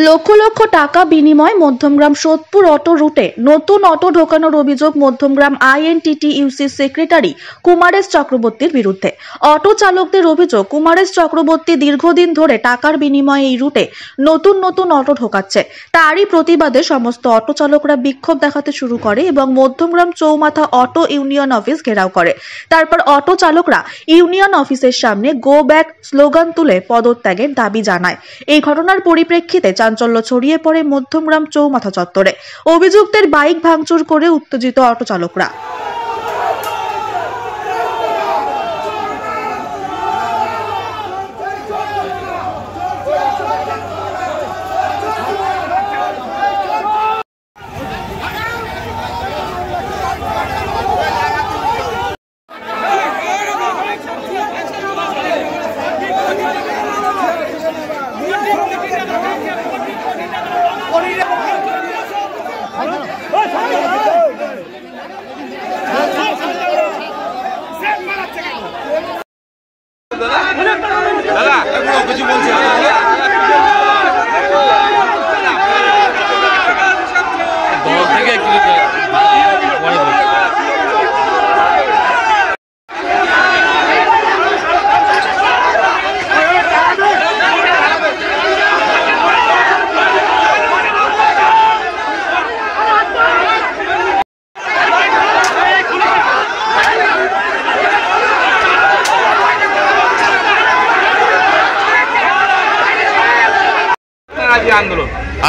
লক্ষ লক্ষ টাকা বিনিময় মধ্যমগ্রাম সোদপুর অটো রুটে নতুন অটো ঢোকানোর অভিযোগ মধ্যমগ্রাম আইএনটিটিইউসি সেক্রেটারি কুমারেশ চক্রবর্তীর বিরুদ্ধে। অটো চালকদের অভিযোগ, কুমারেশ চক্রবর্তী দীর্ঘদিন ধরে টাকার বিনিময়ে এই রুটে নতুন নতুন অটো ঢোকাচ্ছে। তারই প্রতিবাদে সমস্ত অটো চালকরা বিক্ষোভ দেখাতে শুরু করে এবং মধ্যমগ্রাম চৌমাথা অটো ইউনিয়ন অফিস ঘেরাও করে। তারপর অটো চালকরা ইউনিয়ন অফিসের সামনে গো ব্যাক স্লোগান তুলে পদত্যাগের দাবি জানায়। এই ঘটনার পরিপ্রেক্ষিতে চাঞ্চল্য ছড়িয়ে পড়ে মধ্যমগ্রাম চৌমাথা চত্বরে। অভিযুক্তের বাইক ভাঙচুর করে উত্তেজিত অটো চালকরা।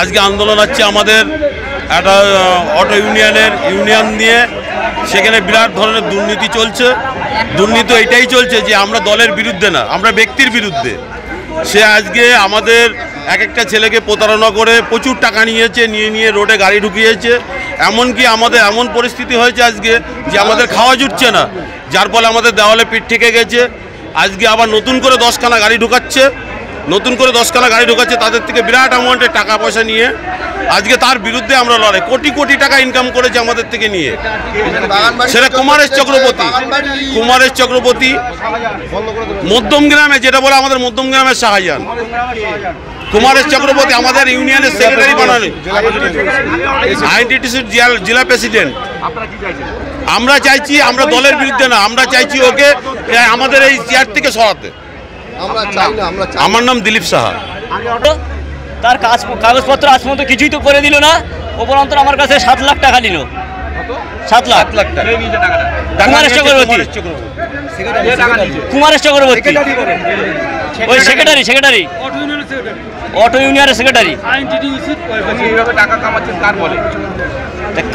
আজকে আন্দোলন হচ্ছে আমাদের একটা অটো ইউনিয়ন নিয়ে। সেখানে বিরাট ধরনের দুর্নীতি চলছে। দুর্নীতি এটাই চলছে যে আমরা দলের বিরুদ্ধে না, আমরা ব্যক্তির বিরুদ্ধে। সে আজকে আমাদের এক একটা ছেলেকে প্রতারণা করে প্রচুর টাকা নিয়ে রোডে গাড়ি ঢুকিয়েছে। এমনকি আমাদের এমন পরিস্থিতি হয়েছে আজকে যে আমাদের খাওয়া জুটছে না, যার ফলে আমাদের দেওয়ালে পিঠ ঠেকে গেছে। আজকে আবার নতুন করে 10খানা গাড়ি ঢুকাচ্ছে, তাদের থেকে বিরাট অ্যামাউন্টের টাকা পয়সা নিয়ে। আজকে তার বিরুদ্ধে আমরা লড়াই। কোটি কোটি টাকা ইনকাম করেছে আমাদের থেকে নিয়ে। সেটা কুমারেশ চক্রবর্তী মধ্যমগ্রামে, যেটা বলে আমাদের মধ্যমগ্রামের শাহজাহান। কুমারেশ চক্রবর্তী আমাদের ইউনিয়নের সেক্রেটারি বানানো, আইএনটিটিসির জেলা প্রেসিডেন্ট। আমরা চাইছি, আমরা দলের বিরুদ্ধে না, আমরা চাইছি ওকে আমাদের এই চেয়ার থেকে সরাতে। আমার নাম দিলীপ সাহা। তার কাগজপত্র আজ পর্যন্ত কিছুই তো করে দিল না। উপরন্ত আমার কাছে 7 লাখ টাকা নিল। 7 লাখ কুমারেশ চক্রবর্তী ওই সেক্রেটারি অটো ইউনিয়নের সেক্রেটারি।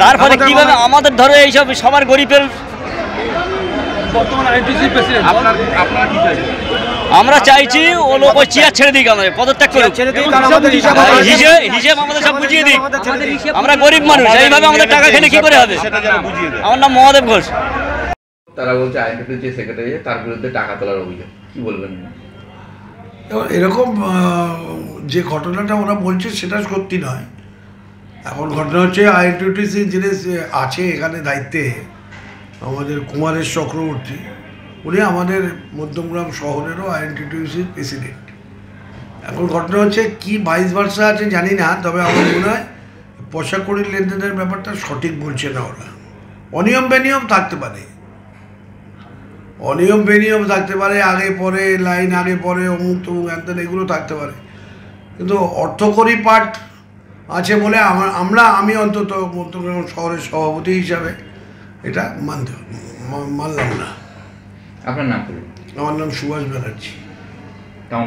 কার ফলে কিভাবে আমাদের ধরে এইসব সবার গরিবের। আমরা চাইছি ও লোক ওই চেয়ার ছেড়ে দিক, আমাদের পদত্যাগ করুক, হিসেব আমাদের সব বুঝিয়ে দিক। আমরা গরিব মানুষ, এইভাবে আমাদের টাকা খেলে কি করে হবে? আমার নাম মহাদেব ঘোষ। তারা বলছে আইনটিটির যে সেক্রেটারি তার বিরুদ্ধে টাকা তোলার অভিযোগ, কি বলবেন? এরকম যে ঘটনাটা ওরা বলছে সেটা সত্যি নয়। এখন ঘটনা হচ্ছে আইএনটিটিসি যিনি আছে এখানে দায়িত্বে, আমাদের কুমারেশ চক্রবর্তী, উনি আমাদের মধ্যমগ্রাম শহরেরও আইএনটিটিউসির প্রেসিডেন্ট। এখন ঘটনা হচ্ছে কি ভাইস ভার্সা আছে জানি না, তবে আমার মনে হয় পয়সা কড়ির লেনদেনের ব্যাপারটা সঠিক বলছে না ওরা। অনিয়ম বেনিয়ম থাকতে পারে, আগে পরে লাইন, আগে পরে অমুক তমুক এনতেন এগুলো থাকতে পারে, কিন্তু অর্থকরী পার্ট আছে বলে আমি অন্তত মধ্যমগ্রাম শহরের সভাপতি হিসাবে এটা মানলাম না। আপনার নাম? আমার নাম Subhash Banerjee, town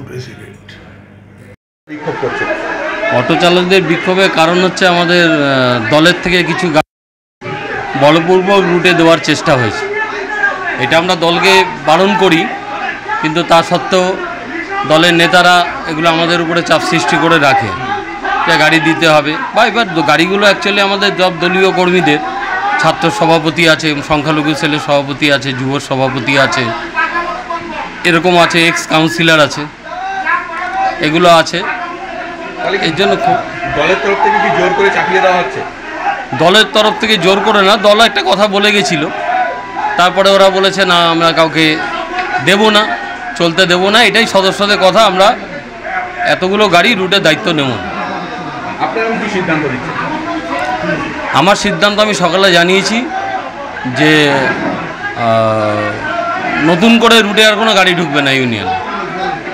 president. Auto চালকদের বিক্ষোভের কারণ হচ্ছে আমাদের দলের থেকে কিছু বলপূর্বক রুটে দেওয়ার চেষ্টা হয়েছে। এটা আমরা দলকে বারণ করি, কিন্তু তা সত্ত্বেও দলের নেতারা এগুলো আমাদের উপরে চাপ সৃষ্টি করে রাখে যে গাড়ি দিতে হবে। বা এবার গাড়িগুলো অ্যাকচুয়ালি আমাদের সব দলীয় কর্মীদের, ছাত্র সভাপতি আছে, সংখ্যালঘু সেলের সভাপতি আছে, যুব সভাপতি আছে, এরকম আছে, এক্স কাউন্সিলর আছে, এগুলো আছে। এর জন্য দলের তরফ থেকে কি জোর করে চাপিয়ে দেওয়া হচ্ছে? দলের তরফ থেকে জোর করে না, দল একটা কথা বলে গেছিল, তারপরে ওরা বলেছে না আমরা কাউকে দেব না, চলতে দেব না। এটাই সদস্যদের কথা, আমরা এতগুলো গাড়ি রুটের দায়িত্ব নেব না। আপনারা কি সিদ্ধান্ত নিচ্ছেন? আমার সিদ্ধান্ত আমি সকালে জানিয়েছি যে নতুন করে রুটে আর কোনো গাড়ি ঢুকবে না।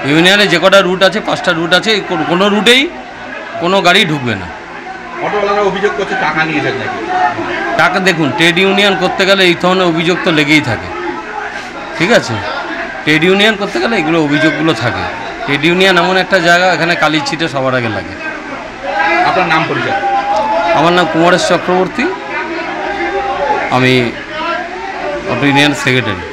ইউনিয়নে যে কটা রুট আছে, 5টা রুট আছে, কোনো রুটেই কোনো গাড়ি ঢুকবে না। অটোওয়ালারা অভিযোগ করছে টাকা নিয়েছেন নাকি? টাকা দেখুন, ট্রেড ইউনিয়ন করতে গেলে এই ধরনের অভিযোগ তো লেগেই থাকে, ঠিক আছে? ট্রেড ইউনিয়ন করতে গেলে এগুলো অভিযোগগুলো থাকে। ট্রেড ইউনিয়ন এমন একটা জায়গা, এখানে কালির ছিটে সবার আগে লাগে। আপনার নাম পরিচয়? আমার নাম কুমারেশ চক্রবর্তী, আমি অটো ইউনিয়ন সেক্রেটারি।